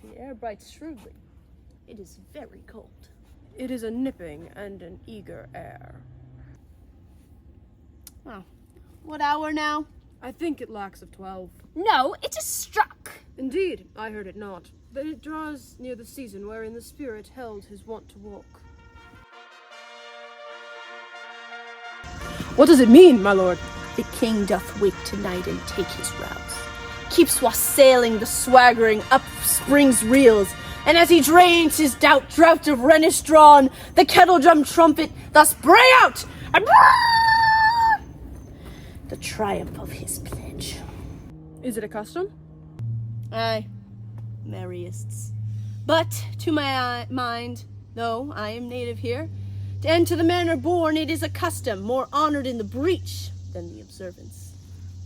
The air bites shrewdly. It is very cold. It is a nipping and an eager air. Well, what hour now? I think it lacks of 12. No, it is struck. Indeed, I heard it not, but it draws near the season wherein the spirit held his wont to walk. What does it mean, my lord? The king doth wake tonight and take his rouse. Keeps wassailing the swaggering up spring's reels, and as he drains his draught of Rhenish drawn, the kettle drum trumpet thus bray out, and the triumph of his pledge. Is it a custom? Aye, merriest. But to my mind, though I am native here, and to the manner born, it is a custom more honored in the breach than the observance.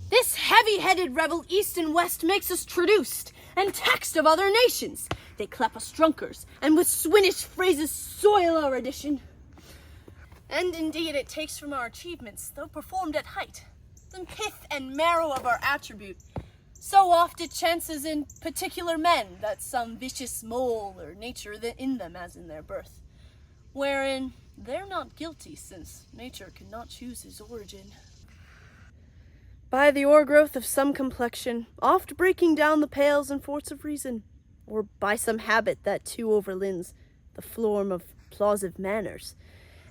This heavy-headed rebel east and west makes us traduced and taxed of other nations. They clap us drunkers, and with Swinish phrases soil our edition. And indeed it takes from our achievements, though performed at height, the pith and marrow of our attribute. So oft it chances in particular men that some vicious mole or nature in them as in their birth, wherein they're not guilty, since nature cannot choose his origin. By the o'ergrowth of some complexion, oft breaking down the pales and forts of reason, or by some habit that too overlins the form of plausive manners.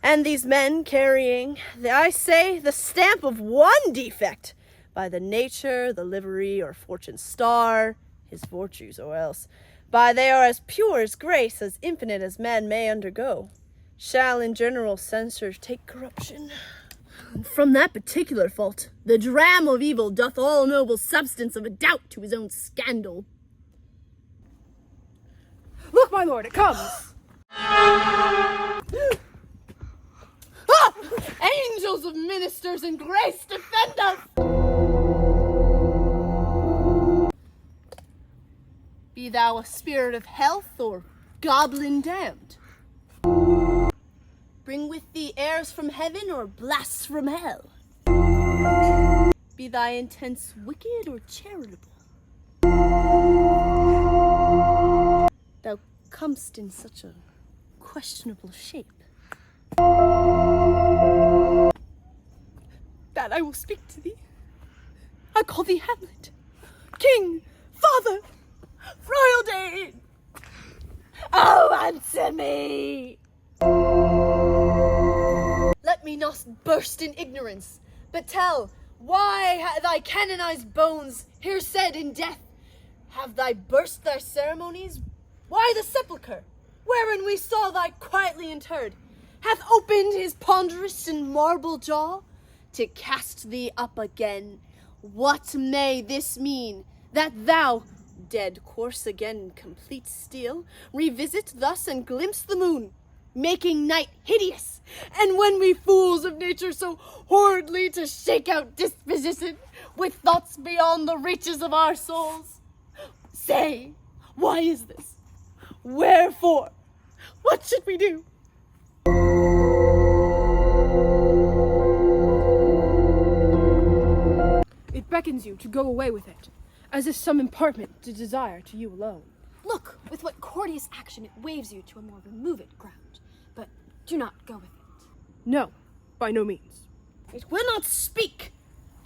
And these men carrying, I say, the stamp of one defect, by the nature, the livery, or fortune's star, his virtues, or else, by they are as pure as grace, as infinite as man may undergo, shall in general censure take corruption. From that particular fault, the dram of evil doth all noble substance of a doubt to his own scandal. Look, my lord, it comes! Ah! Angels of ministers in grace, defend us! Be thou a spirit of health or goblin damned. Bring with thee airs from heaven or blasts from hell. Be thy intents wicked or charitable. Thou comest in such a questionable shape. That I will speak to thee. I call thee Hamlet, King, Father, Royal Dane. Oh, answer me! Let me not burst in ignorance, but tell, why thy canonized bones, here said in death, have thy burst their ceremonies? Why the sepulchre, wherein we saw thy quietly interred, hath opened his ponderous and marble jaw, to cast thee up again? What may this mean, that thou, dead course again in complete steel, revisit thus and glimpse the moon, making night hideous, and when we fools of nature so horridly to shake out disposition, with thoughts beyond the reaches of our souls? Say, why is this? Wherefore? What should we do? It beckons you to go away with it, as if some impartment to desire to you alone. Look, with what courteous action it waves you to a more removed ground. But do not go with it. No, by no means. It will not speak.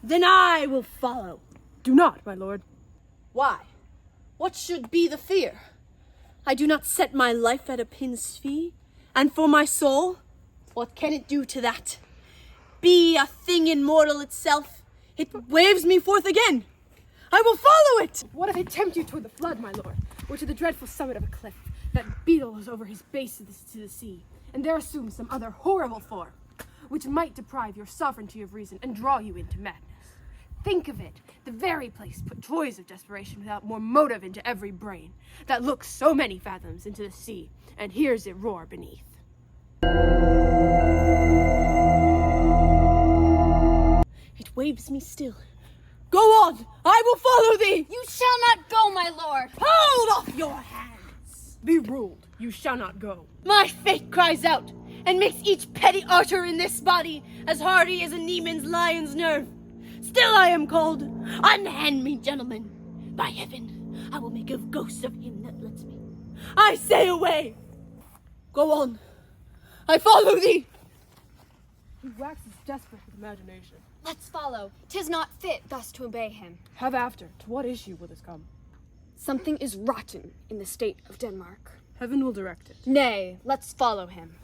Then I will follow. Do not, my lord. Why? What should be the fear? I do not set my life at a pin's fee. And for my soul, what can it do to that? Be a thing immortal itself, it waves me forth again. I will follow it. What if it tempt you toward the flood, my lord, or to the dreadful summit of a cliff that beetles over his base to the sea, and there assumes some other horrible form, which might deprive your sovereignty of reason and draw you into madness? Think of it, the very place put toys of desperation without more motive into every brain, that looks so many fathoms into the sea, and hears it roar beneath. It waves me still. Go on, I will follow thee. You shall not go, my lord. Hold off your hands. Be ruled, you shall not go. My fate cries out, and makes each petty arter in this body as hardy as a Neiman's lion's nerve. Still I am called, unhand me, gentlemen, by heaven. I will make a ghost of him that lets me. I say away! Go on. I follow thee! He waxes desperate with imagination. Let's follow. 'Tis not fit thus to obey him. Have after. To what issue will this come? Something is rotten in the state of Denmark. Heaven will direct it. Nay, let's follow him.